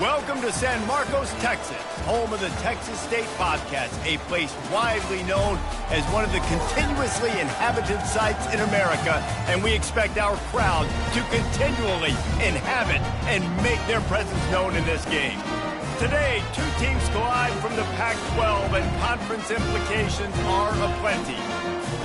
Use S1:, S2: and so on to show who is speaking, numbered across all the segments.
S1: Welcome to San Marcos, Texas, home of the Texas State Bobcats, a place widely known as one of the continuously inhabited sites in America, and we expect our crowd to continually inhabit and make their presence known in this game. Today, two teams collide from the Pac-12, and conference implications are aplenty.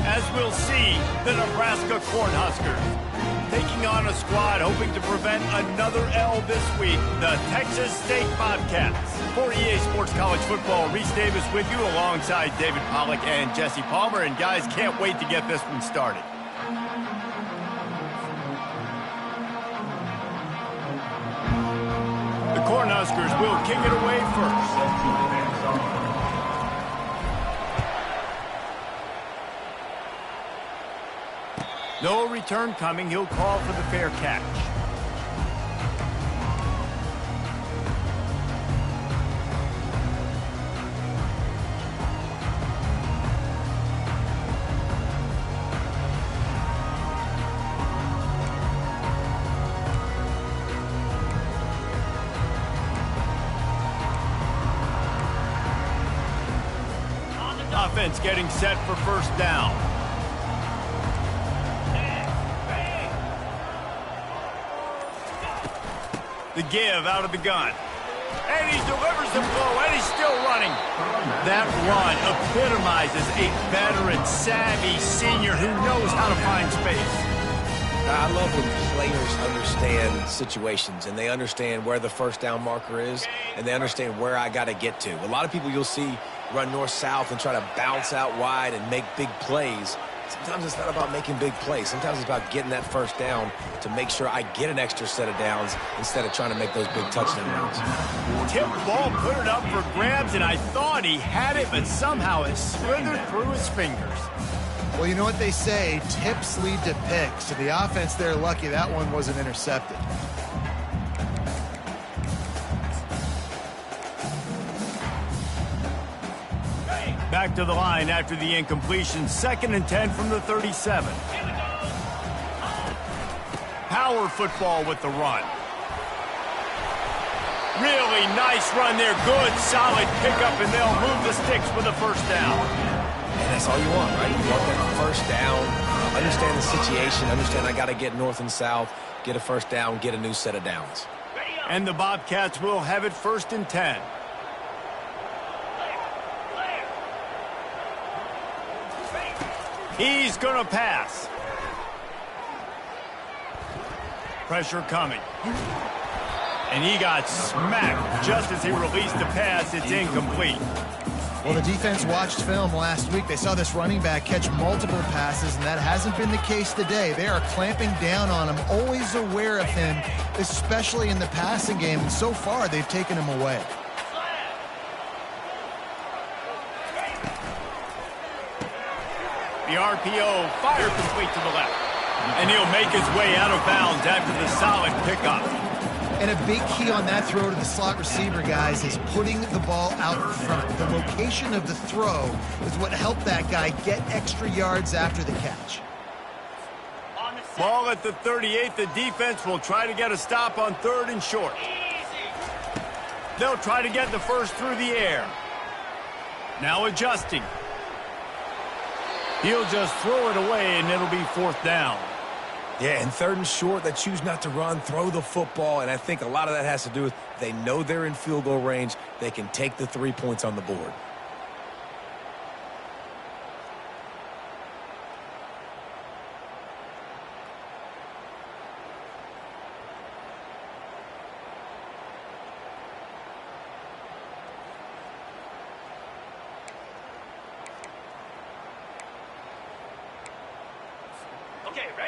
S1: As we'll see, the Nebraska Cornhuskers taking on a squad hoping to prevent another L this week, the Texas State Bobcats. For EA Sports College Football, Reese Davis with you alongside David Pollack and Jesse Palmer. And guys, can't wait to get this one started. The Cornhuskers will kick it away first. No return coming. He'll call for the fair catch. Offense getting set for first down. The give out of the gun. And he delivers the blow, and he's still running. That run epitomizes a veteran, savvy senior who knows how to find space.
S2: I love when players understand situations, and they understand where the first down marker is, and they understand where I got to get to. A lot of people you'll see run north-south and try to bounce out wide and make big plays. Sometimes it's not about making big plays. Sometimes it's about getting that first down to make sure I get an extra set of downs instead of trying to make those big touchdown runs.
S1: Tip ball, put it up for grabs, and I thought he had it, but somehow it slithered through his fingers.
S3: Well, you know what they say, tips lead to picks. So the offense, they're lucky that one wasn't intercepted.
S1: Back to the line after the incompletion. 2nd and 10 from the 37. Power football with the run. Really nice run there. Good, solid pickup, and they'll move the sticks with a first down.
S2: And that's all you want, right? You want that first down, understand the situation, understand I got to get north and south, get a first down, get a new set of downs.
S1: And the Bobcats will have it 1st and 10. He's going to pass. Pressure coming. And he got smacked just as he released the pass. It's incomplete.
S3: Well, the defense watched film last week. They saw this running back catch multiple passes, and that hasn't been the case today. They are clamping down on him, always aware of him, especially in the passing game. And so far, they've taken him away.
S1: The RPO fired complete to the left. And he'll make his way out of bounds after the solid pickup.
S3: And a big key on that throw to the slot receiver, guys, is putting the ball out in front. The location of the throw is what helped that guy get extra yards after the catch.
S1: Ball at the 38. The defense will try to get a stop on 3rd and short. They'll try to get the first through the air. Now adjusting. He'll just throw it away, and it'll be 4th down.
S2: Yeah, and 3rd and short, they choose not to run, throw the football, and I think a lot of that has to do with they know they're in field goal range. They can take the 3 points on the board.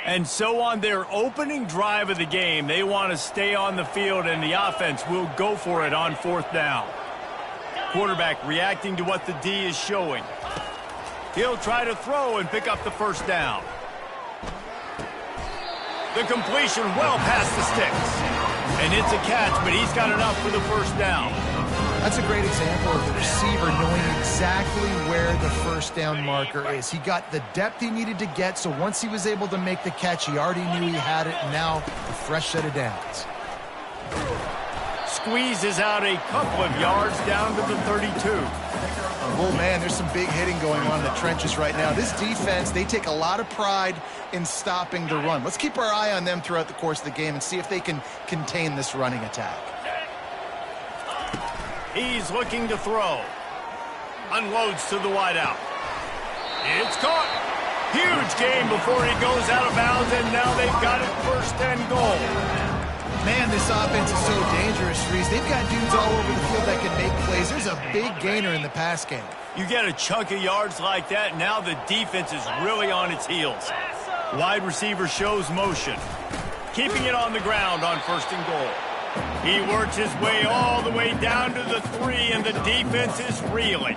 S1: And so on their opening drive of the game, they want to stay on the field, and the offense will go for it on 4th down. Quarterback reacting to what the D is showing. He'll try to throw and pick up the first down. The completion well past the sticks. And it's a catch, but he's got enough for the first down.
S3: That's a great example of the receiver knowing exactly where the first down marker is. He got the depth he needed to get, so once he was able to make the catch, he already knew he had it, and now a fresh set of downs.
S1: squeezes out a couple of yards down to the 32.
S3: Oh, man, there's some big hitting going on in the trenches right now. This defense, they take a lot of pride in stopping the run. Let's keep our eye on them throughout the course of the game and see if they can contain this running attack.
S1: He's looking to throw. Unloads to the wideout. It's caught. Huge gain before he goes out of bounds, and now they've got it 1st and goal.
S3: Man, this offense is so dangerous, Reese. They've got dudes all over the field that can make plays. There's a big gainer in the pass game.
S1: You get a chunk of yards like that, now the defense is really on its heels. Wide receiver shows motion. Keeping it on the ground on 1st and goal. He works his way all the way down to the 3, and the defense is reeling.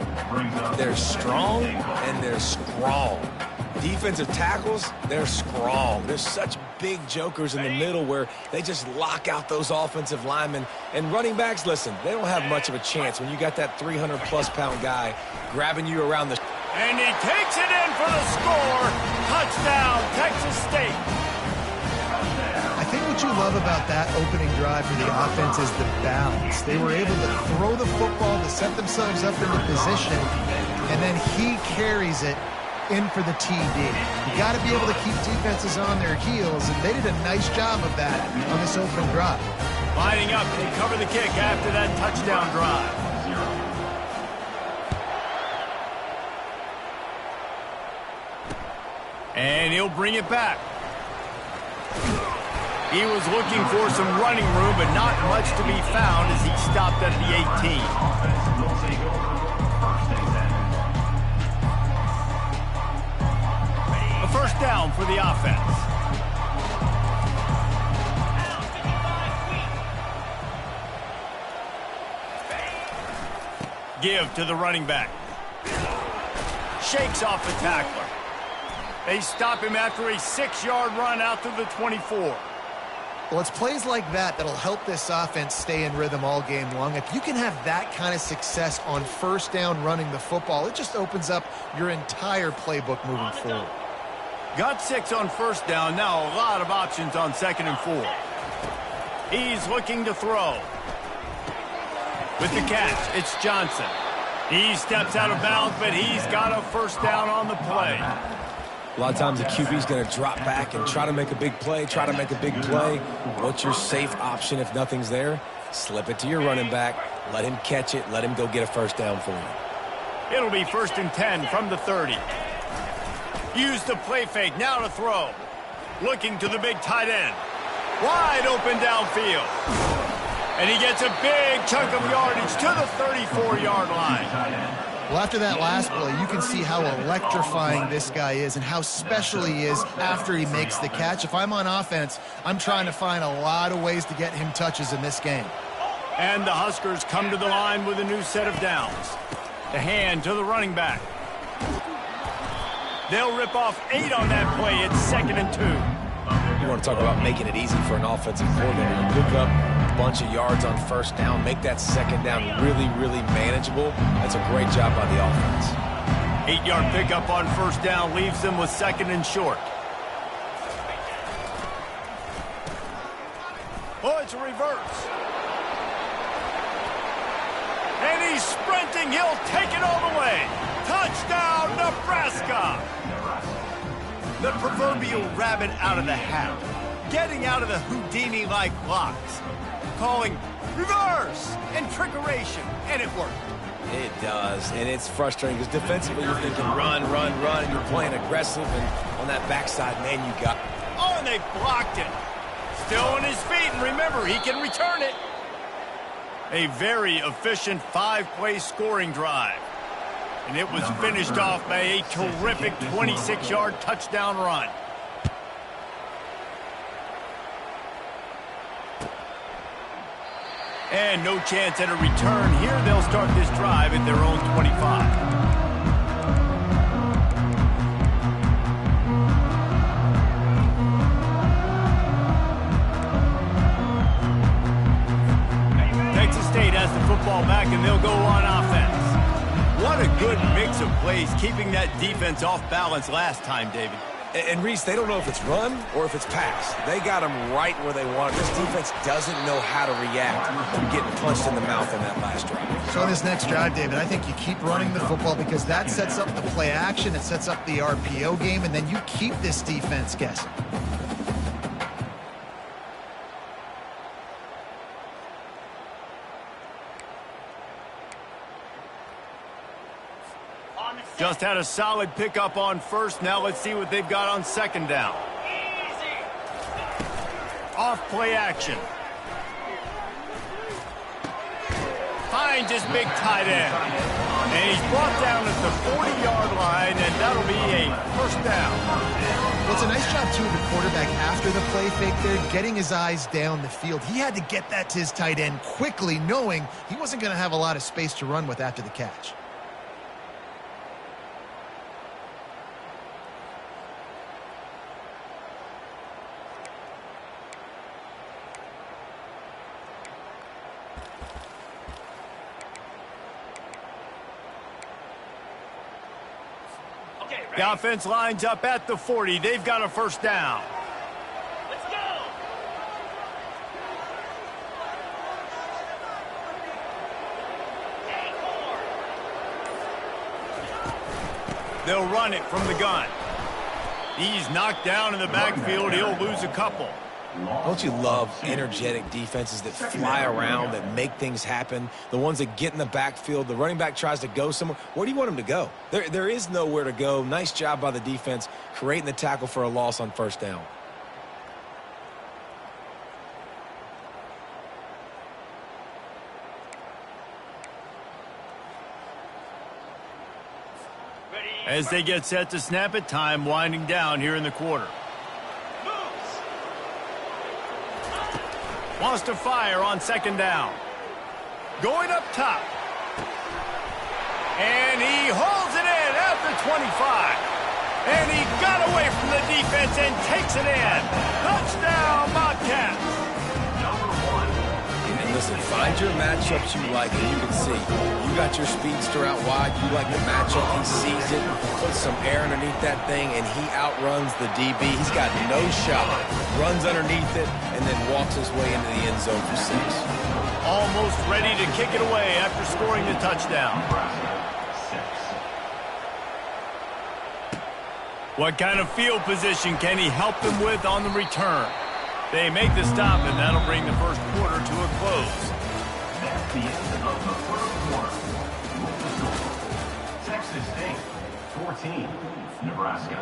S2: They're strong and they're strong. Defensive tackles, they're strong. There's such big jokers in the middle where they just lock out those offensive linemen. And running backs, listen, they don't have much of a chance when you got that 300-plus pound guy grabbing you around the...
S1: And he takes it in for the score. Touchdown, Texas State.
S3: I think what you love about that opening drive for the offense is the balance. They were able to throw the football to set themselves up into position, and then he carries it in for the TD. You got to be able to keep defenses on their heels, and they did a nice job of that on this opening drive.
S1: Lining up to cover the kick after that touchdown drive. And he'll bring it back. He was looking for some running room, but not much to be found as he stopped at the 18. A 1st down for the offense. Give to the running back. Shakes off the tackler. They stop him after a 6-yard run out to the 24.
S3: Well, it's plays like that that'll help this offense stay in rhythm all game long. If you can have that kind of success on 1st down running the football, it just opens up your entire playbook moving forward.
S1: Got 6 on 1st down. Now a lot of options on 2nd and 4. He's looking to throw. With the catch, it's Johnson. He steps out of bounds, but he's got a 1st down on the play.
S2: A lot of times the QB's going to drop back and try to make a big play, What's your safe option if nothing's there? Slip it to your running back, let him catch it, let him go get a 1st down for you.
S1: It'll be 1st and 10 from the 30. Use the play fake, now to throw. Looking to the big tight end. Wide open downfield. And he gets a big chunk of yardage to the 34-yard line.
S3: Well, after that last play, you can see how electrifying this guy is and how special he is after he makes the catch. If I'm on offense, I'm trying to find a lot of ways to get him touches in this game.
S1: And the Huskers come to the line with a new set of downs. The hand to the running back. They'll rip off 8 on that play. It's 2nd and 2.
S2: You want to talk about making it easy for an offensive coordinator. You pick up a bunch of yards on 1st down, make that 2nd down really, really manageable. That's a great job by the offense.
S1: 8-yard pickup on 1st down leaves them with 2nd and short. Oh, it's a reverse. And he's sprinting. He'll take it all the way. Touchdown, Nebraska! The proverbial rabbit out of the hat. Getting out of the Houdini-like blocks. Calling reverse and trickeration, and it worked.
S2: It does, and it's frustrating because defensively you're thinking run, and you're playing aggressive, and on that backside, man, you got...
S1: Oh, and they blocked it. Still on his feet, and remember, he can return it. A very efficient 5-play scoring drive. And it was finished off by a terrific 26-yard touchdown run. And no chance at a return here. They'll start this drive at their own 25. Texas State has the football back, and they'll go on offense. What a good mix of plays, keeping that defense off balance last time, David.
S2: And Reese, they don't know if it's run or if it's pass. They got them right where they want it. This defense doesn't know how to react to getting punched in the mouth on that last drive.
S3: So on this next drive, David, I think you keep running the football because that sets up the play action, it sets up the RPO game, and then you keep this defense guessing.
S1: Just had a solid pickup on first. Now let's see what they've got on second down. Off play action. Finds his big tight end. And he's brought down at the 40-yard line, and that'll be a first down.
S3: Well, it's a nice job, too, of the quarterback after the play fake there, getting his eyes down the field. He had to get that to his tight end quickly, knowing he wasn't going to have a lot of space to run with after the catch.
S1: The offense lines up at the 40. They've got a first down.
S4: Let's go.
S1: They'll run it from the gun. He's knocked down in the backfield. He'll lose a couple.
S2: Don't you love energetic defenses that fly around, that make things happen? The ones that get in the backfield, the running back tries to go somewhere. Where do you want him to go? There is nowhere to go. Nice job by the defense creating the tackle for a loss on first down.
S1: As they get set to snap it, time winding down here in the quarter. Wants to fire on second down. Going up top. And he holds it in at the 25. And he got away from the defense and takes it in. Touchdown, Bobcats.
S2: And listen, find your matchups you like, and you can see. You got your speedster out wide. You like the matchup. He sees it, puts some air underneath that thing, and he outruns the DB. He's got no shot. Runs underneath it, and then walks his way into the end zone for 6.
S1: Almost ready to kick it away after scoring the touchdown. What kind of field position can he help them with on the return? They make the stop, and that'll bring the first quarter to a close.
S4: That's the end of the first quarter. Texas State, 14. Nebraska,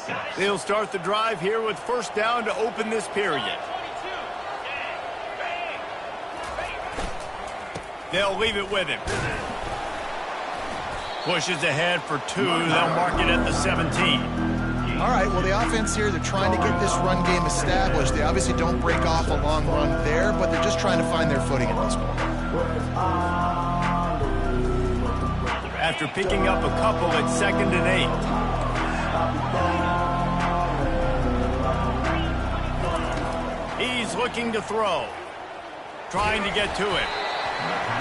S4: 6.
S1: They'll start the drive here with first down to open this period. They'll leave it with him. Pushes ahead for 2. They'll mark it at the 17.
S3: All right, well, the offense here, they're trying to get this run game established. They obviously don't break off a long run there, but they're just trying to find their footing at this point.
S1: After picking up a couple at 2nd and 8. He's looking to throw. Trying to get to it.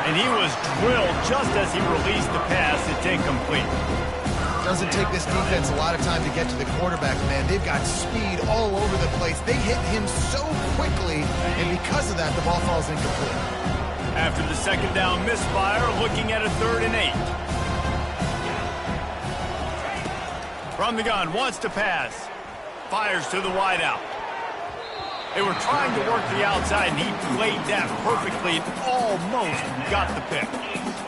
S1: And he was drilled just as he released the pass. It's incomplete.
S3: Doesn't take this defense a lot of time to get to the quarterback, man. They've got speed all over the place. They hit him so quickly, and because of that, the ball falls incomplete.
S1: After the second down misfire, looking at a 3rd and 8. From the gun, wants to pass. Fires to the wideout. They were trying to work the outside, and he played that perfectly and almost got the pick.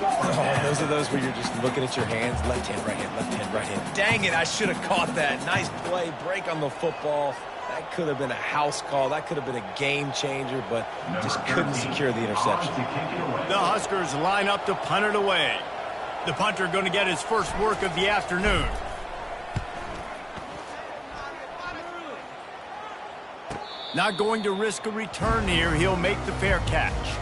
S2: Oh, those are those where you're just looking at your hands. Left hand, right hand, left hand, right hand. Dang it, I should have caught that. Nice play, break on the football. That could have been a house call. That could have been a game changer, but just couldn't secure the interception.
S1: The Huskers line up to punt it away. The punter going to get his first work of the afternoon. Not going to risk a return here. He'll make the fair catch.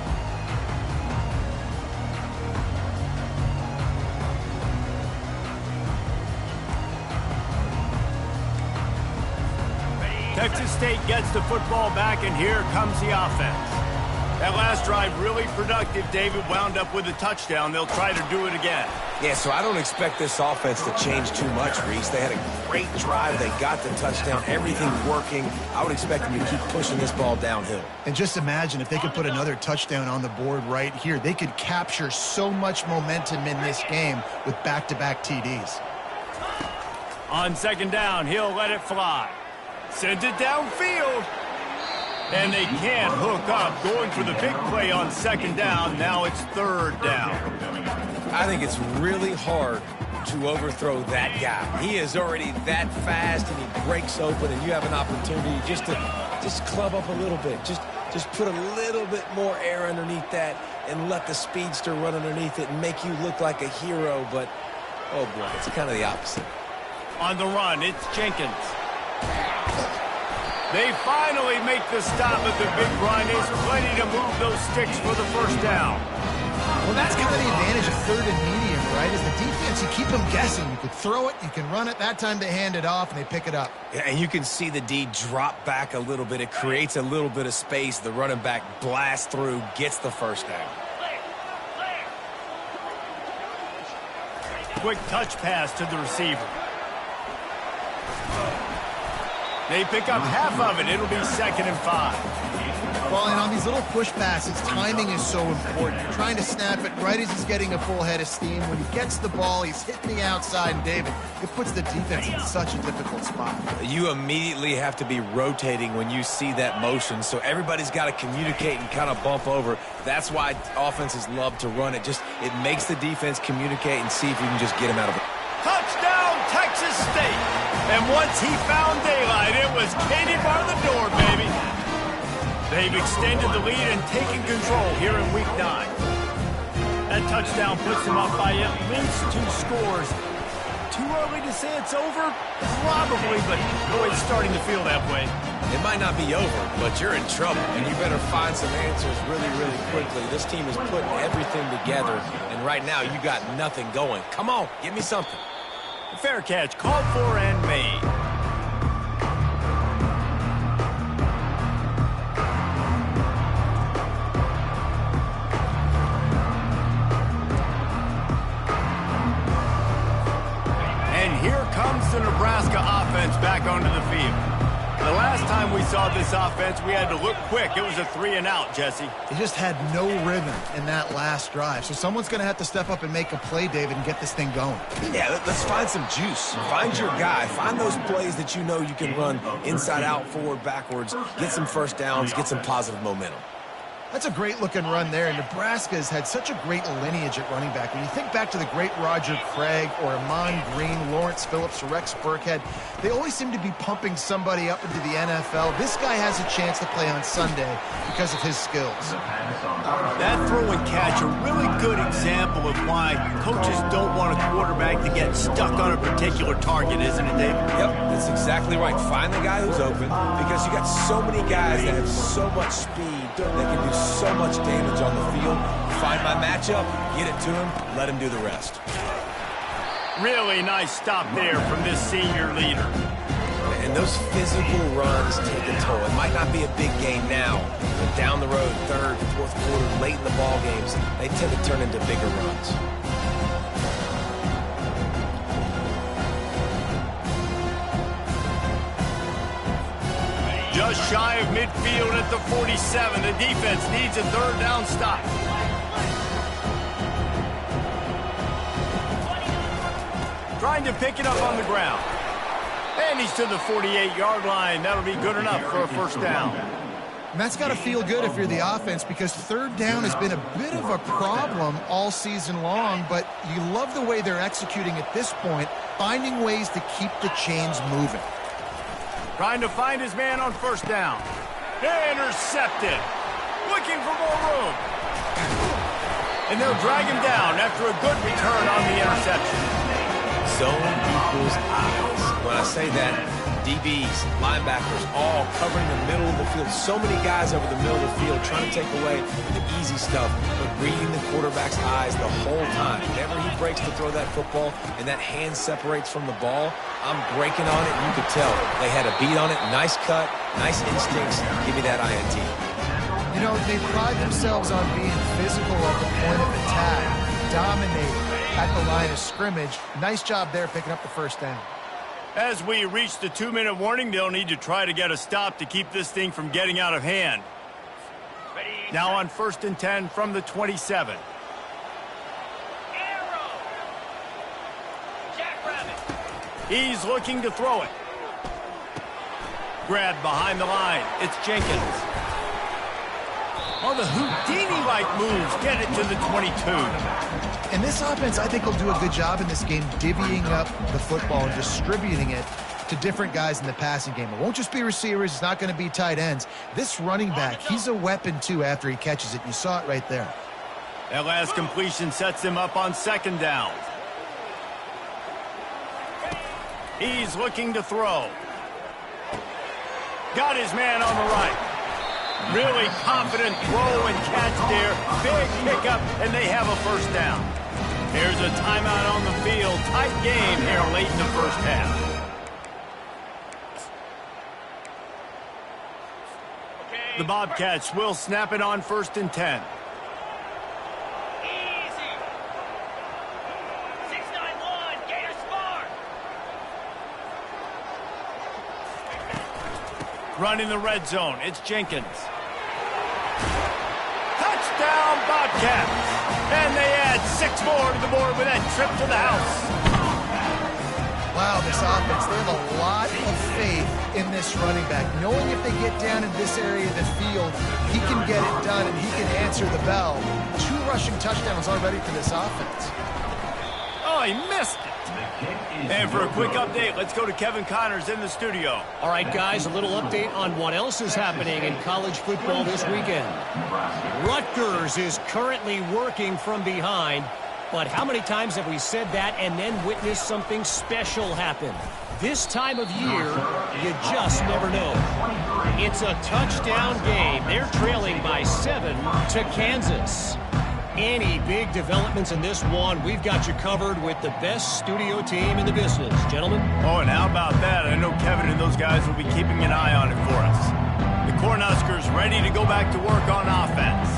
S1: Texas State gets the football back, and here comes the offense. That last drive really productive. David wound up with a touchdown. They'll try to do it again.
S2: Yeah, so I don't expect this offense to change too much, Reese. They had a great drive. They got the touchdown. Everything's working. I would expect them to keep pushing this ball downhill.
S3: And just imagine if they could put another touchdown on the board right here. They could capture so much momentum in this game with back-to-back TDs.
S1: On second down, he'll let it fly. Sends it downfield. And they can't hook up. Going for the big play on second down. Now it's third down.
S2: I think it's really hard to overthrow that guy. He is already that fast, and he breaks open, and you have an opportunity just to club up a little bit. Just put a little bit more air underneath that and let the speedster run underneath it and make you look like a hero. But, oh, boy, it's kind of the opposite.
S1: On the run, it's Jenkins. They finally make the stop at the big run. There's plenty to move those sticks for the first down.
S3: Well, that's kind of the advantage of third and medium, right? Is the defense, you keep them guessing. You could throw it, you can run it. That time they hand it off, and they pick it up.
S2: Yeah, and you can see the D drop back a little bit. It creates a little bit of space. The running back blasts through, gets the first down.
S1: Quick touch pass to the receiver. They pick up half of it. It'll be 2nd and 5.
S3: Well, and on these little push passes, timing is so important. You're trying to snap it right as he's getting a full head of steam. When he gets the ball, he's hitting the outside, and David, it puts the defense in such a difficult spot.
S2: You immediately have to be rotating when you see that motion, so everybody's got to communicate and kind of bump over. That's why offenses love to run it. It makes the defense communicate and see if you can just get him out of it.
S1: Touchdown, Texas State. And once he found daylight, it was Katie bar the door, baby. They've extended the lead and taken control here in Week 9. That touchdown puts them up by at least 2 scores. Too early to say it's over? Probably, but boy, it's starting to feel that way.
S2: It might not be over, but you're in trouble, and you better find some answers really, really quickly. This team is putting everything together, and right now you got nothing going. Come on, give me something.
S1: Fair catch, called for and made. And here comes the Nebraska offense back onto the field. The last time we saw this offense, we had to look quick. It was a 3-and-out, Jesse.
S3: They just had no rhythm in that last drive. So someone's going to have to step up and make a play, David, and get this thing going.
S2: Yeah, let's find some juice. Find your guy. Find those plays that you know you can run inside out, forward, backwards. Get some first downs. Get some positive momentum.
S3: That's a great-looking run there. Nebraska has had such a great lineage at running back. When you think back to the great Roger Craig or Amon Green, Lawrence Phillips, or Rex Burkhead, they always seem to be pumping somebody up into the NFL. This guy has a chance to play on Sunday because of his skills.
S1: That throw and catch, a really good example of why coaches don't want a quarterback to get stuck on a particular target, isn't it, David?
S2: Yep, that's exactly right. Find the guy who's open because you got so many guys that have so much speed that can do so much damage on the field. Find my matchup, get it to him, let him do the rest.
S1: Really nice stop there from this senior leader.
S2: And those physical runs take a toll. It might not be a big game now, but down the road, third, fourth quarter, late in the ball games, they tend to turn into bigger runs.
S1: Just shy of midfield at the 47. The defense needs a third down stop. Trying to pick it up on the ground. And he's to the 48-yard line. That'll be good enough for a first down.
S3: And that's got to feel good if you're the offense because third down has been a bit of a problem all season long, but you love the way they're executing at this point, finding ways to keep the chains moving.
S1: Trying to find his man on first down. Intercepted. Looking for more room. And they'll drag him down after a good return on the interception.
S2: Zone equals eyes. When I say that, DBs, linebackers, all covering the middle of the field. So many guys over the middle of the field trying to take away the easy stuff, but reading the quarterback's eyes the whole time. Whenever he breaks to throw that football and that hand separates from the ball, I'm breaking on it, and you could tell. They had a beat on it. Nice cut, nice instincts. Give me that INT.
S3: You know, they pride themselves on being physical at the point of attack, dominating at the line of scrimmage. Nice job there picking up the first down.
S1: As we reach the 2-minute warning, they'll need to try to get a stop to keep this thing from getting out of hand. Now on 1st and 10 from the 27. He's looking to throw it. Grabbed behind the line. It's Jenkins. Oh, the Houdini-like moves get it to the 22.
S3: And this offense, I think, will do a good job in this game divvying up the football and distributing it to different guys in the passing game. It won't just be receivers. It's not going to be tight ends. This running back, he's a weapon, too, after he catches it. You saw it right there.
S1: That last completion sets him up on 2nd down. He's looking to throw. Got his man on the right. Really confident throw and catch there. Big pickup, and they have a first down. Here's a timeout on the field. Tight game here late in the first half. The Bobcats will snap it on 1st and 10. Running the red zone, it's Jenkins. Touchdown, Bobcats! And they add 6 more to the board with that trip to the house.
S3: Wow, this offense, they have a lot of faith in this running back. Knowing if they get down in this area of the field, he can get it done and he can answer the bell. 2 rushing touchdowns already for this offense.
S1: Oh, he missed it. And for a quick update, let's go to Kevin Connors in the studio.
S5: All right, guys, a little update on what else is happening in college football this weekend. Rutgers is currently working from behind, but how many times have we said that and then witnessed something special happen? This time of year, you just never know. It's a touchdown game. They're trailing by 7 to Kansas. Any big developments in this one, we've got you covered with the best studio team in the business. Gentlemen?
S1: Oh, and how about that? I know Kevin and those guys will be keeping an eye on it for us. The Cornhuskers ready to go back to work on offense.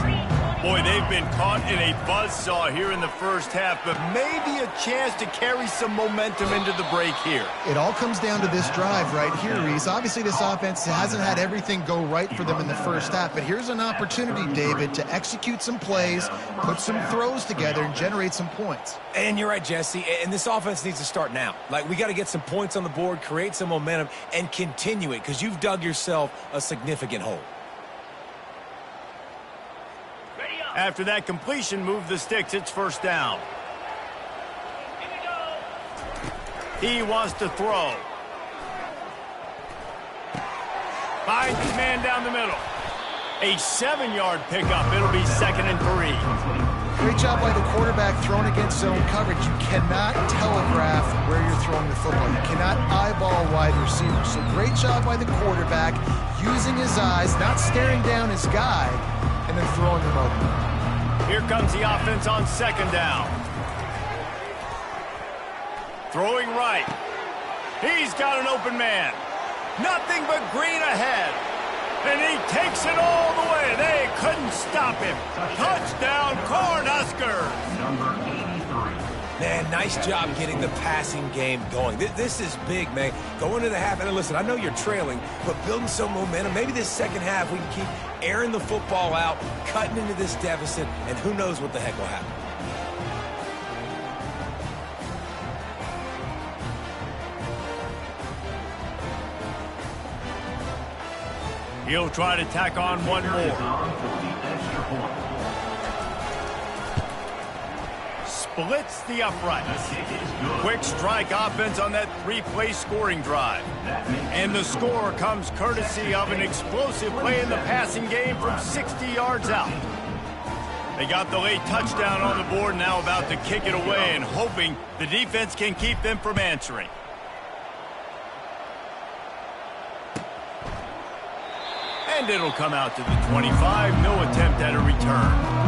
S1: Boy, they've been caught in a buzzsaw here in the first half, but maybe a chance to carry some momentum into the break here.
S3: It all comes down to this drive right here, Reese. Obviously, this offense hasn't had everything go right for them in the first half, but here's an opportunity, David, to execute some plays, put some throws together, and generate some points.
S2: And you're right, Jesse, and this offense needs to start now. Like, we got to get some points on the board, create some momentum, and continue it, because you've dug yourself a significant hole.
S1: After that completion, move the sticks. It's first down. He wants to throw. Finds his man down the middle. A 7-yard pickup. It'll be 2nd and 3.
S3: Great job by the quarterback throwing against zone coverage. You cannot telegraph where you're throwing the football. You cannot eyeball wide receivers. So great job by the quarterback using his eyes, not staring down his guy, and then throwing them open.
S1: Here comes the offense on 2nd down. Throwing right. He's got an open man. Nothing but green ahead. And he takes it all the way. They couldn't stop him. Touchdown, Cornhuskers.
S4: Number 83.
S2: Man, nice job getting the passing game going. This is big, man. Going to the half, and listen, I know you're trailing, but building some momentum. Maybe this second half we can keep airing the football out, cutting into this deficit, and who knows what the heck will happen.
S1: He'll try to tack on one more. Splits the uprights. Quick strike offense on that 3-play scoring drive. And the score comes courtesy of an explosive play in the passing game from 60 yards out. They got the late touchdown on the board, now about to kick it away and hoping the defense can keep them from answering. And it'll come out to the 25. No attempt at a return.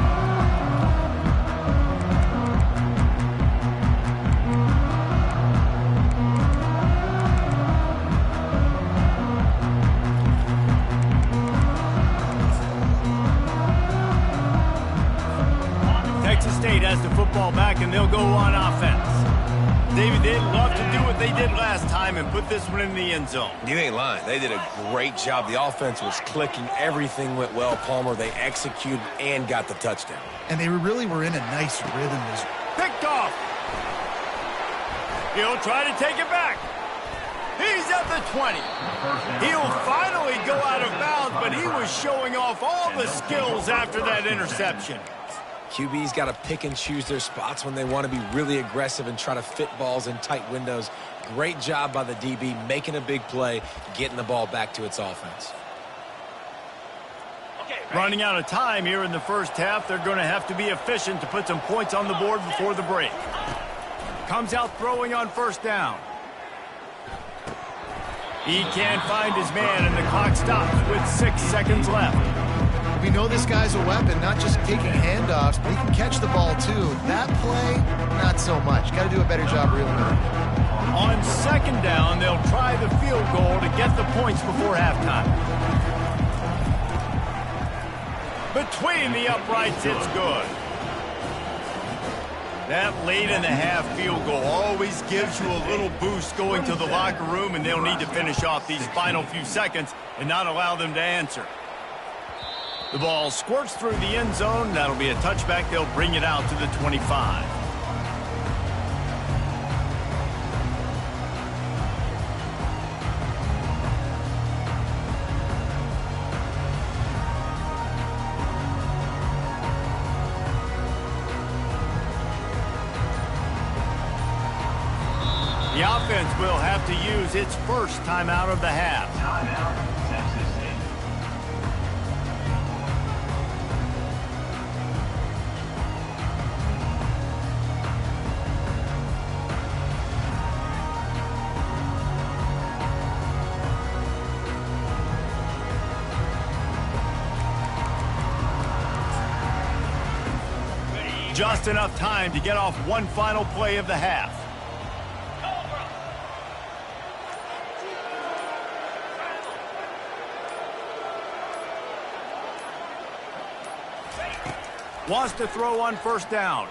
S1: Texas State has the football back, and they'll go on offense. David, they'd love to do what they did last time and put this one in the end zone.
S2: You ain't lying. They did a great job. The offense was clicking. Everything went well, Palmer. They executed and got the touchdown.
S3: And they really were in a nice rhythm.
S1: Picked off. He'll try to take it back. He's at the 20. He'll finally go out of bounds, but he was showing off all the skills after that interception.
S2: QB's got to pick and choose their spots when they want to be really aggressive and try to fit balls in tight windows. Great job by the DB, making a big play, getting the ball back to its offense.
S1: Running out of time here in the first half. They're going to have to be efficient to put some points on the board before the break. Comes out throwing on first down. He can't find his man, and the clock stops with 6 seconds left.
S3: We know this guy's a weapon, not just taking handoffs, but he can catch the ball too. That play, not so much. Got to do a better job reeling it.
S1: On second down, they'll try the field goal to get the points before halftime. Between the uprights, it's good. That late in the half field goal always gives you a little boost going to the locker room, and they'll need to finish off these final few seconds and not allow them to answer. The ball squirts through the end zone. That'll be a touchback. They'll bring it out to the 25. The offense will have to use its first timeout of the half.
S4: Timeout, Texas State.
S1: Just enough time to get off one final play of the half. Wants to throw on first down.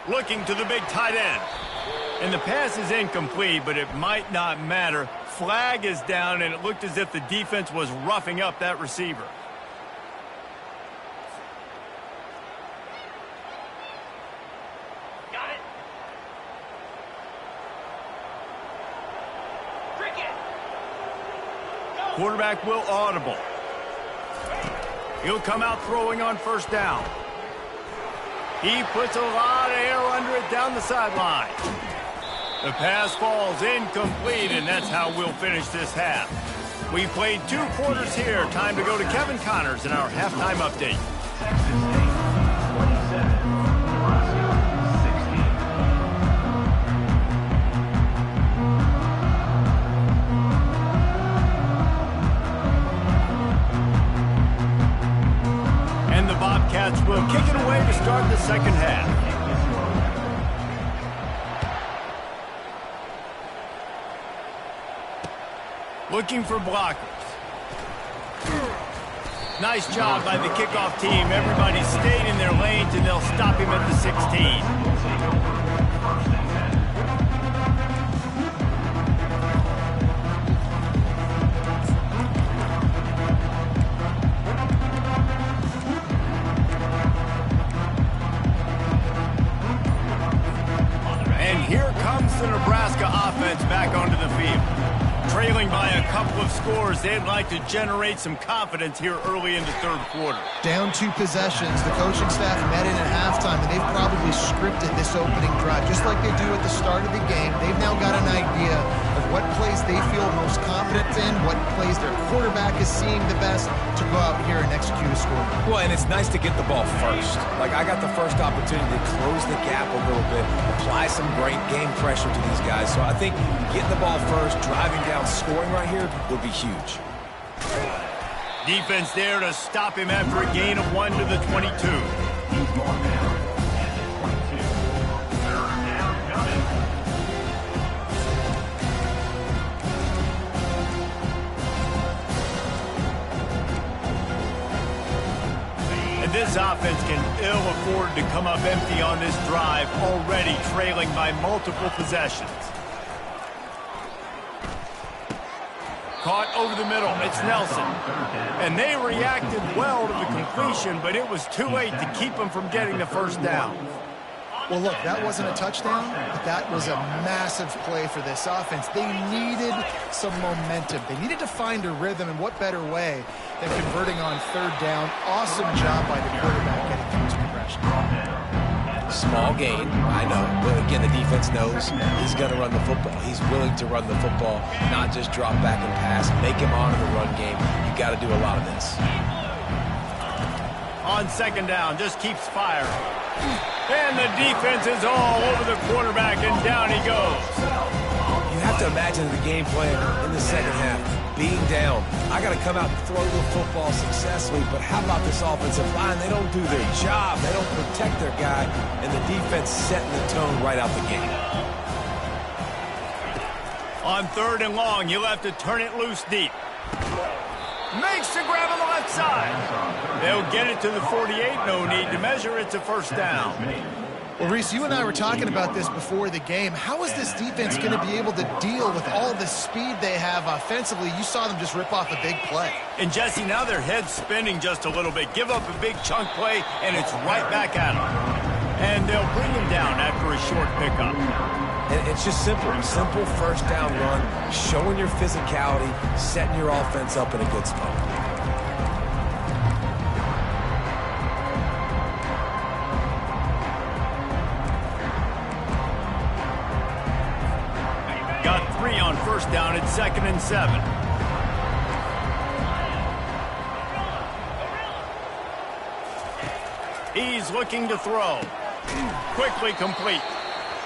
S1: Looking to the big tight end. And the pass is incomplete, but it might not matter. Flag is down, and it looked as if the defense was roughing up that receiver.
S4: Got it.
S1: Quarterback will audible. He'll come out throwing on first down. He puts a lot of air under it down the sideline. The pass falls incomplete, and that's how we'll finish this half. We played 2 quarters here. Time to go to Kevin Connors in our halftime update.
S4: Texas State 27, Nebraska 16.
S1: And the Bobcats will kick it away to start the second half. Looking for blockers. Nice job by the kickoff team. Everybody stayed in their lanes, and they'll stop him at the 16. And here comes the Nebraska offense back onto the field. Trailing by a couple of scores, they'd like to generate some confidence here early in the third quarter.
S3: Down 2 possessions. The coaching staff met in at halftime, and they've probably scripted this opening drive. Just like they do at the start of the game, they've now got an idea of what plays they feel most confident in, what plays their quarterback is seeing the best to go out here and execute a score.
S2: Well, and it's nice to get the ball first. Like, I got the first opportunity to close the gap a little bit, apply some great game pressure to these guys. So I think getting the ball first, driving down, scoring right here would be huge.
S1: Defense there to stop him after a gain of 1 to the 22.
S4: He's going down at the 22. Third down coming.
S1: And this offense can ill afford to come up empty on this drive, already trailing by multiple possessions. Caught over the middle. It's Nelson. And they reacted well to the completion, but it was too late to keep them from getting the first down.
S3: Well, look, that wasn't a touchdown, but that was a massive play for this offense. They needed some momentum. They needed to find a rhythm, and what better way than converting on third down. Awesome job by the quarterback getting through his progression.
S2: Small gain, I know. But again, the defense knows he's going to run the football. He's willing to run the football, not just drop back and pass, make him honor the run game. You got to do a lot of this.
S1: On second down, just keeps firing. And the defense is all over the quarterback, and down he goes.
S2: You have to imagine the game plan in the second half. Being down, I got to come out and throw the football successfully, but how about this offensive line? They don't do their job. They don't protect their guy, and the defense setting the tone right out the gate.
S1: On third and long, you'll have to turn it loose deep. Makes the grab on the left side. They'll get it to the 48. No need to measure. It's a first down.
S3: Well, Reese, you and I were talking about this before the game. How is this defense going to be able to deal with all the speed they have offensively? You saw them just rip off a big play.
S1: And, Jesse, now their head's spinning just a little bit. Give up a big chunk play, and it's right back at them. And they'll bring him down after a short pickup.
S2: And it's just simple first down run, showing your physicality, setting your offense up in a good spot.
S1: Got 3 on first down. It's 2nd and 7. He's looking to throw. Quickly complete.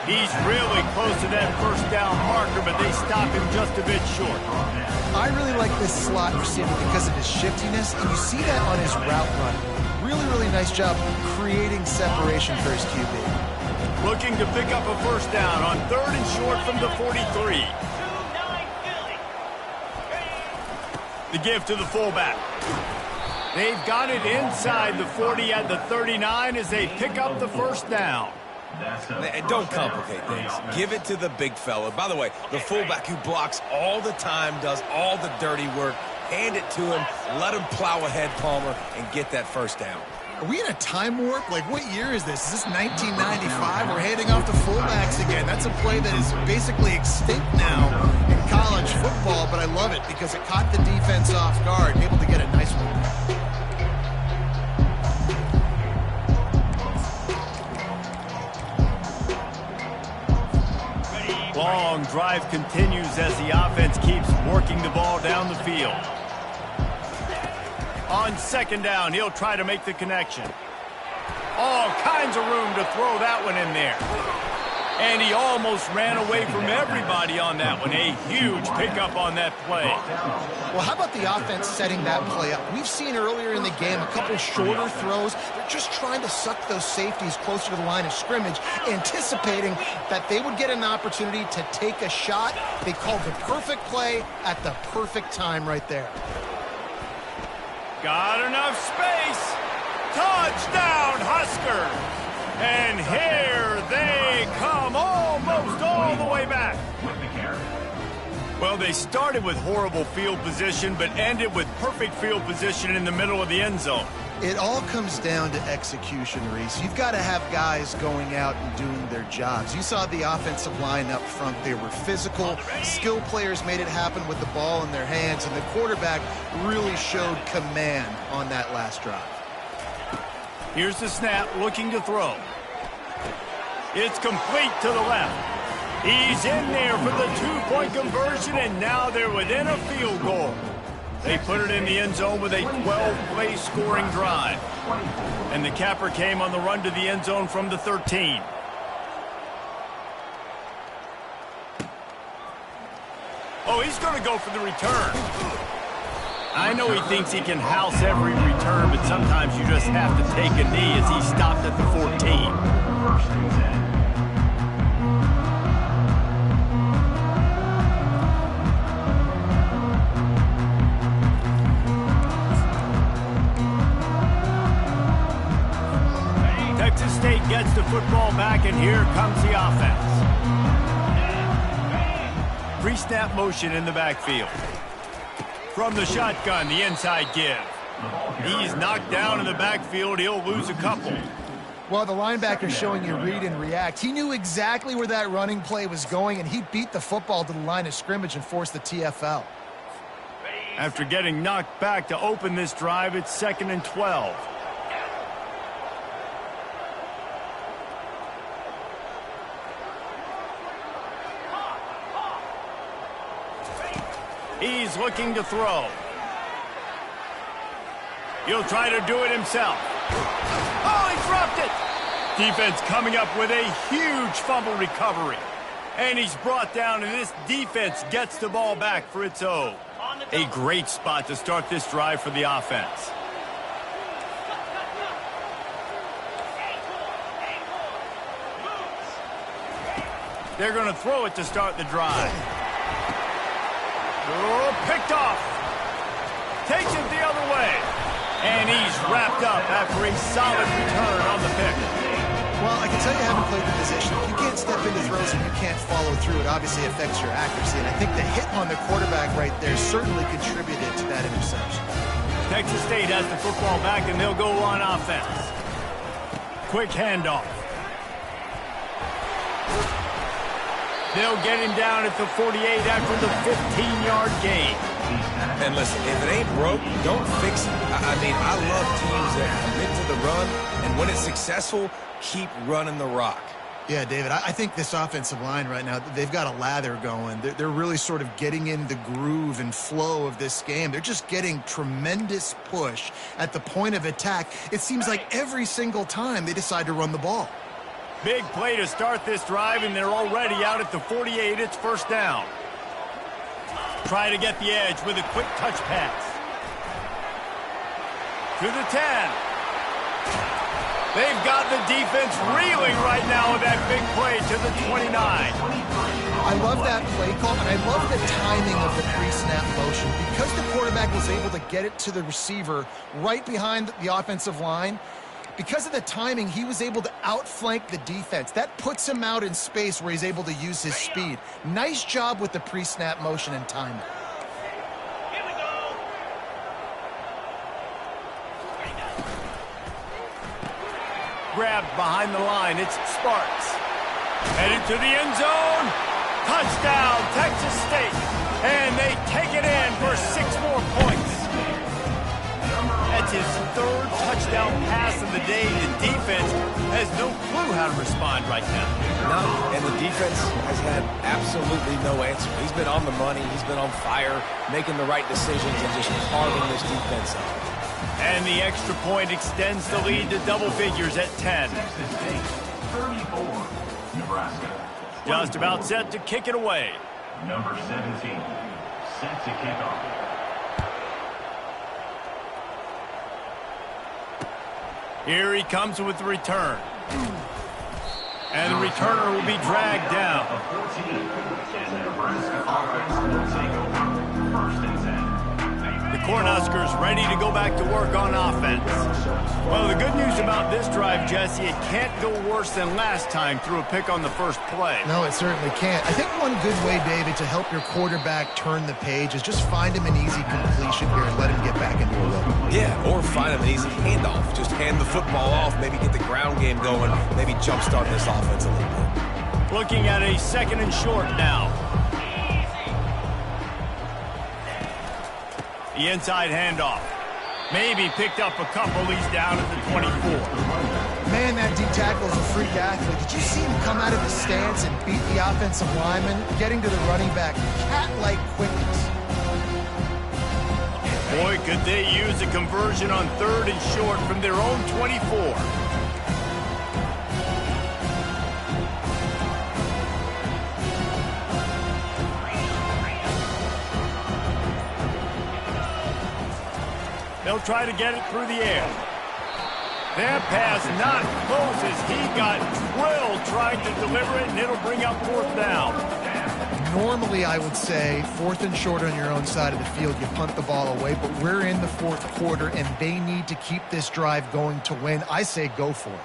S1: He's really close to that first down marker, but they stop him just a bit short.
S3: I really like this slot receiver because of his shiftiness, and you see that on his route run. Really, really nice job creating separation for his QB.
S1: Looking to pick up a first down on third and short from the 43. The give to the fullback. They've got it inside the 40 at the 39 as they pick up the first down.
S2: And don't complicate things. Give it to the big fella. By the way, the fullback who blocks all the time, does all the dirty work. Hand it to him, let him plow ahead, Palmer, and get that first down.
S3: Are we in a time warp? Like, what year is this? Is this 1995? We're handing off to fullbacks again. That's a play that is basically extinct now in college football, but I love it because it caught the defense off guard, able to get a nice one.
S1: Long drive continues as the offense keeps working the ball down the field. On second down, he'll try to make the connection. All kinds of room to throw that one in there. And he almost ran away from everybody on that one. A huge pickup on that play.
S3: Well, how about the offense setting that play up? We've seen earlier in the game a couple shorter throws. They're just trying to suck those safeties closer to the line of scrimmage, anticipating that they would get an opportunity to take a shot. They called the perfect play at the perfect time right there.
S1: Got enough space. Touchdown, Huskers. And here they come, almost all the way back. Well, they started with horrible field position, but ended with perfect field position in the middle of the end zone.
S3: It all comes down to execution, Reese. You've got to have guys going out and doing their jobs. You saw the offensive line up front. They were physical. Skill players made it happen with the ball in their hands, and the quarterback really showed command on that last drive.
S1: Here's the snap, looking to throw. It's complete to the left. He's in there for the two-point conversion, and now they're within a field goal. They put it in the end zone with a 12-play scoring drive. And the capper came on the run to the end zone from the 13. Oh, he's going to go for the return. I know he thinks he can house every return, but sometimes you just have to take a knee as he stopped at the 14. Texas State gets the football back, and here comes the offense. Pre-snap motion in the backfield. From the shotgun, the inside give. He's knocked down in the backfield. He'll lose a couple.
S3: Well, the linebacker's showing you read and react. He knew exactly where that running play was going, and he beat the football to the line of scrimmage and forced the TFL.
S1: After getting knocked back to open this drive, it's 2nd and 12. He's looking to throw. He'll try to do it himself. Oh, he dropped it! Defense coming up with a huge fumble recovery. And he's brought down, and this defense gets the ball back for its own. A great spot to start this drive for the offense. They're going to throw it to start the drive. Oh, picked off. Takes it the other way. And he's wrapped up after a solid return on the pick.
S3: Well, I can tell you haven't played the position. If you can't step into throws and you can't follow through, it obviously affects your accuracy. And I think the hit on the quarterback right there certainly contributed to that interception.
S1: Texas State has the football back, and they'll go on offense. Quick handoff. They'll get him down at the 48 after the 15-yard gain.
S2: And listen, if it ain't broke, don't fix it. I mean, I love teams that commit to the run, and when it's successful, keep running the rock.
S3: Yeah, David, I think this offensive line right now, they've got a lather going. They're really sort of getting in the groove and flow of this game. They're just getting tremendous push at the point of attack. It seems like every single time they decide to run the ball.
S1: Big play to start this drive, and they're already out at the 48. It's first down. Try to get the edge with a quick touch pass. To the 10. They've got the defense reeling right now with that big play to the 29.
S3: I love that play call, and I love the timing of the pre-snap motion. Because the quarterback was able to get it to the receiver right behind the offensive line, because of the timing, he was able to outflank the defense. That puts him out in space where he's able to use his speed. Nice job with the pre-snap motion and timing.
S1: Grabbed behind the line. It's Sparks. Headed to the end zone. Touchdown, Texas State. And they take it in for 6 more points. That's his 3rd touchdown pass of the day. The defense has no clue how to respond right now.
S2: No, and the defense has had absolutely no answer. He's been on the money. He's been on fire, making the right decisions and just carving this defense up.
S1: And the extra point extends the lead to double figures at 10.
S4: 34, Nebraska.
S1: Just about set to kick it away.
S4: Number 17, set to kick off.
S1: Here he comes with the return. And the returner will be dragged down.
S4: And the Nebraska offense will take over. 1st and 10.
S1: The Cornhuskers ready to go back to work on offense. Well, the good news about this drive, Jesse, it can't go worse than last time through a pick on the first play.
S3: No, it certainly can't. I think one good way, David, to help your quarterback turn the page is just find him an easy completion here and let him get back into a rhythm.
S2: Yeah, or find him an easy handoff. Just hand the football off, maybe get the ground game going, maybe jumpstart this offense a little bit.
S1: Looking at a 2nd and short now. The inside handoff. Maybe picked up a couple. He's down at the 24.
S3: Man, that D-tackle is a freak athlete. Did you see him come out of his stance and beat the offensive lineman, getting to the running back? Cat-like quickness.
S1: Boy, could they use a conversion on 3rd and short from their own 24. They'll try to get it through the air. That pass not close as he got drilled trying to deliver it, and it'll bring up 4th down.
S3: Normally, I would say 4th and short on your own side of the field, you punt the ball away, but we're in the 4th quarter, and they need to keep this drive going to win. I say go for it.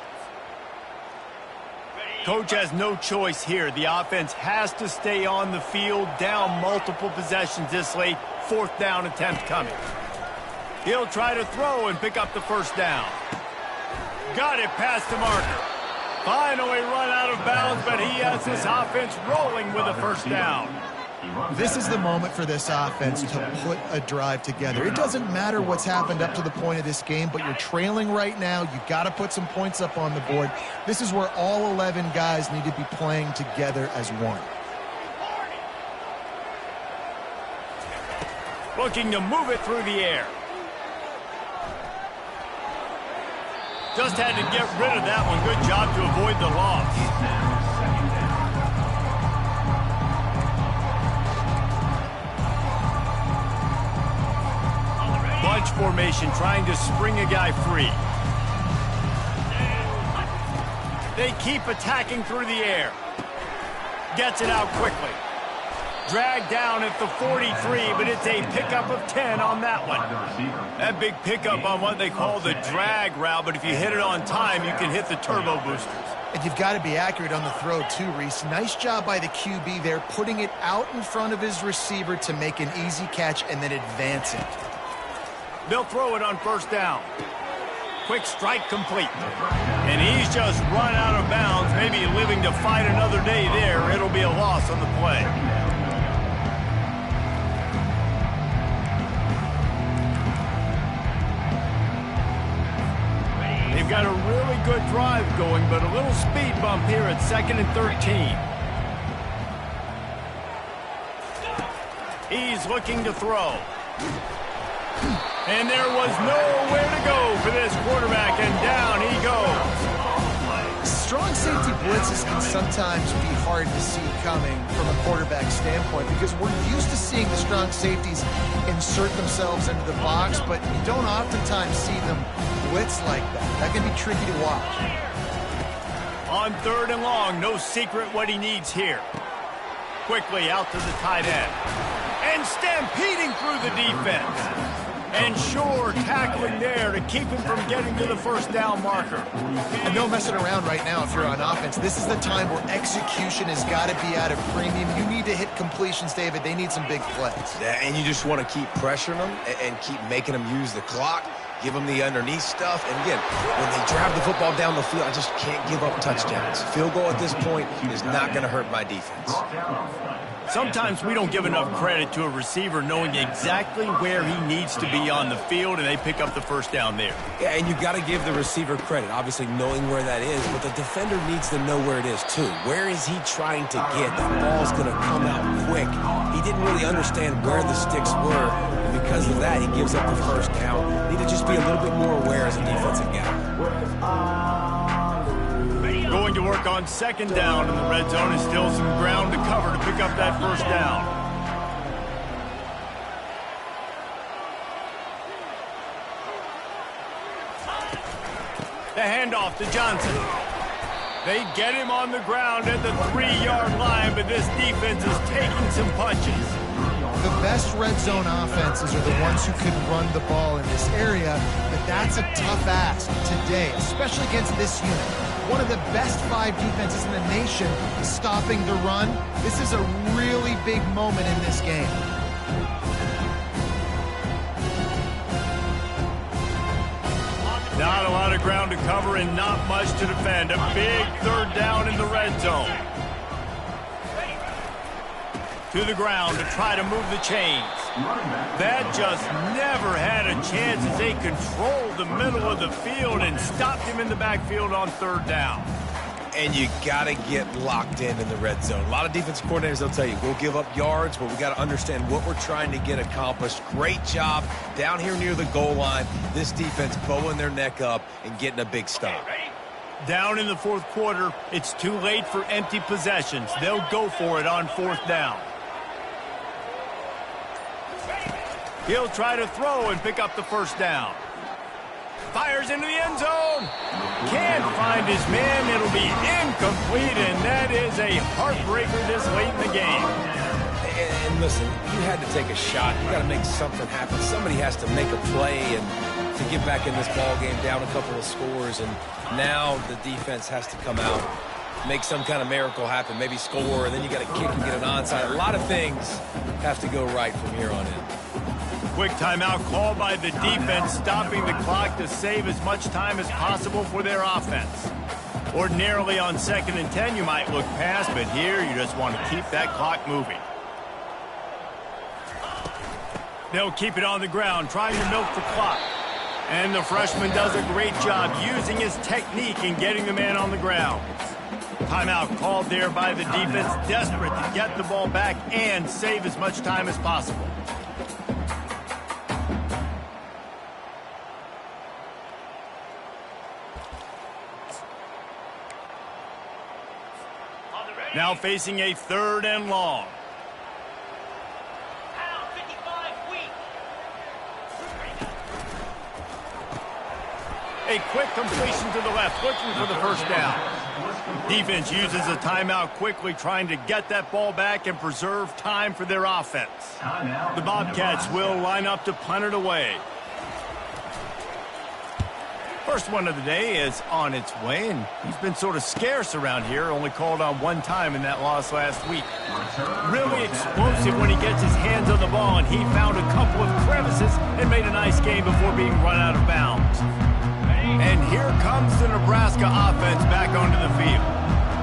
S1: Coach has no choice here. The offense has to stay on the field, down multiple possessions this late. 4th down attempt coming. He'll try to throw and pick up the first down. Got it past the marker. Finally run out of bounds, but he has this offense rolling with a first down.
S3: This is the moment for this offense to put a drive together. It doesn't matter what's happened up to the point of this game, but you're trailing right now. You've got to put some points up on the board. This is where all 11 guys need to be playing together as one.
S1: Looking to move it through the air. Just had to get rid of that one. Good job to avoid the loss. Bunch formation, trying to spring a guy free. They keep attacking through the air. Gets it out quickly. Dragged down at the 43, but it's a pickup of 10 on that one. That big pickup on what they call the drag route, but if you hit it on time, you can hit the turbo boosters.
S3: And you've got to be accurate on the throw too, Reese. Nice job by the QB there, putting it out in front of his receiver to make an easy catch and then advance it.
S1: They'll throw it on first down. Quick strike complete. And he's just run out of bounds, maybe living to fight another day there. It'll be a loss on the play. They've got a really good drive going, but a little speed bump here at 2nd and 13. He's looking to throw. And there was nowhere to go for this quarterback, and down he goes.
S3: Strong safety blitzes can sometimes be hard to see coming from a quarterback standpoint because we're used to seeing the strong safeties insert themselves into the box, but you don't oftentimes see them blitz like that. That can be tricky to watch.
S1: On 3rd and long, no secret what he needs here. Quickly out to the tight end. And stampeding through the defense. And sure, tackling there to keep him from getting to the first down marker.
S3: And no messing around right now if you're on offense. This is the time where execution has got to be at a premium. You need to hit completions, David. They need some big plays.
S2: Yeah, and you just want to keep pressuring them and keep making them use the clock. Give them the underneath stuff. And again, when they drive the football down the field, I just can't give up touchdowns. Field goal at this point is not going to hurt my defense.
S1: Sometimes we don't give enough credit to a receiver knowing exactly where he needs to be on the field, and they pick up the first down there.
S2: Yeah, and you've got to give the receiver credit, obviously knowing where that is, but the defender needs to know where it is too. Where is he trying to get? That ball's going to come out quick. He didn't really understand where the sticks were, and because of that, he gives up the first down. Need to just be a little bit more aware as a defensive guy.
S1: Going to work on 2nd down in the red zone, and still some ground to cover to pick up that first down. The handoff to Johnson. They get him on the ground at the 3-yard line, but this defense is taking some punches.
S3: The best red zone offenses are the ones who can run the ball in this area, but that's a tough ask today, especially against this unit. One of the best 5 defenses in the nation is stopping the run. This is a really big moment in this game.
S1: Not a lot of ground to cover and not much to defend. A big 3rd down in the red zone. To the ground to try to move the chains. That just never had a chance as they controlled the middle of the field and stopped him in the backfield on 3rd down.
S2: And you got to get locked in the red zone. A lot of defense coordinators, they'll tell you, we'll give up yards, but we got to understand what we're trying to get accomplished. Great job down here near the goal line. This defense bowing their neck up and getting a big stop.
S1: Down in the 4th quarter, it's too late for empty possessions. They'll go for it on 4th down. He'll try to throw and pick up the first down. Fires into the end zone. Can't find his man. It'll be incomplete, and that is a heartbreaker this late in the game.
S2: And listen, you had to take a shot. You got to make something happen. Somebody has to make a play and to get back in this ball game, down a couple of scores, and now the defense has to come out make some kind of miracle happen, maybe score, and then you got to kick and get an onside. A lot of things have to go right from here on in.
S1: Quick timeout called by the defense, stopping the clock to save as much time as possible for their offense. Ordinarily on 2nd and 10, you might look past, but here you just want to keep that clock moving. They'll keep it on the ground, trying to milk the clock. And the freshman does a great job using his technique and getting the man on the ground. Timeout called there by the defense, desperate to get the ball back and save as much time as possible. Now facing a 3rd and long. A quick completion to the left, looking for the first down. Defense uses a timeout quickly, trying to get that ball back and preserve time for their offense. The Bobcats will line up to punt it away. First one of the day is on its way, and he's been sort of scarce around here, only called on one time in that loss last week. Really explosive when he gets his hands on the ball, and he found a couple of crevices and made a nice game before being run out of bounds. And here comes the Nebraska offense back onto the field.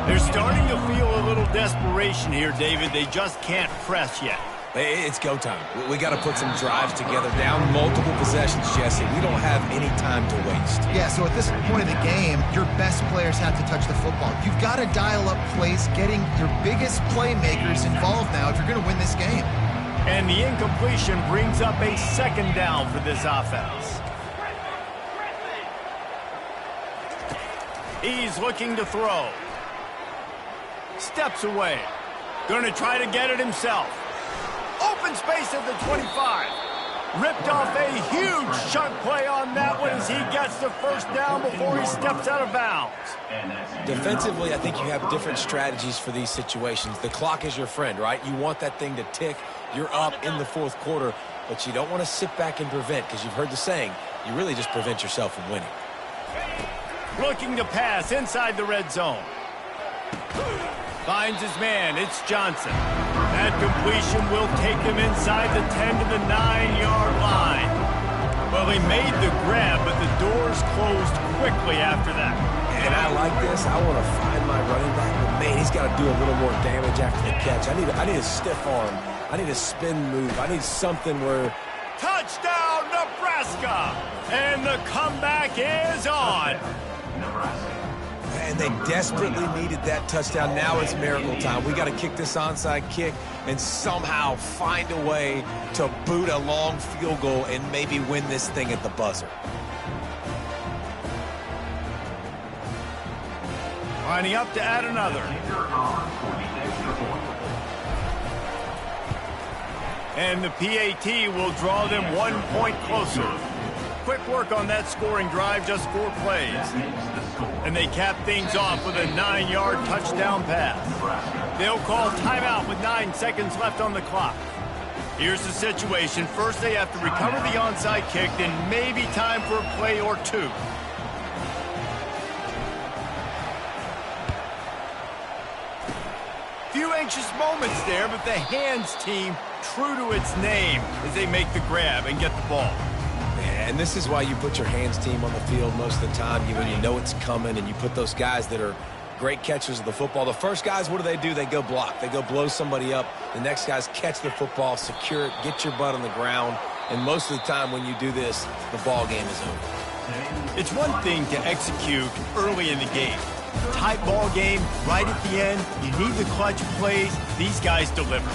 S1: They're starting to feel a little desperation here, David. They just can't press yet.
S2: It's go time. We got to put some drives together, down multiple possessions, Jesse. We don't have any time to waste.
S3: Yeah, so at this point of the game, your best players have to touch the football. You've got to dial up plays, getting your biggest playmakers involved now if you're going to win this game.
S1: And the incompletion brings up a 2nd down for this offense. He's looking to throw. Steps away. Going to try to get it himself. Open space at the 25. Ripped off a huge chunk play on that one as he gets the first down before he steps out of bounds.
S2: Defensively, I think you have different strategies for these situations. The clock is your friend, right? You want that thing to tick. You're up in the 4th quarter, but you don't want to sit back and prevent, because you've heard the saying, you really just prevent yourself from winning.
S1: Looking to pass inside the red zone. Finds his man. It's Johnson. That completion will take him inside the 10 to the 9-yard line. Well, he made the grab, but the doors closed quickly after that.
S2: And I like this. I want to find my running back, but man, he's got to do a little more damage after the catch. I need a stiff arm. I need a spin move. I need something where...
S1: Touchdown, Nebraska! And the comeback is on.
S2: And they desperately needed that touchdown. Now it's miracle time. We got to kick this onside kick and somehow find a way to boot a long field goal and maybe win this thing at the buzzer.
S1: Lining up to add another. And the PAT will draw them 1 point closer. Quick work on that scoring drive, just 4 plays. And they cap things off with a 9-yard touchdown pass. They'll call timeout with 9 seconds left on the clock. Here's the situation. First, they have to recover the onside kick, then maybe time for a play or two. Few anxious moments there, but the hands team true to its name as they make the grab and get the ball.
S2: And this is why you put your hands team on the field most of the time, when you know it's coming, and you put those guys that are great catchers of the football. The first guys, what do? They go block. They go blow somebody up. The next guys catch the football, secure it, get your butt on the ground. And most of the time when you do this, the ball game is over.
S1: It's one thing to execute early in the game. Tight ball game, right at the end, you need the clutch plays. These guys deliver.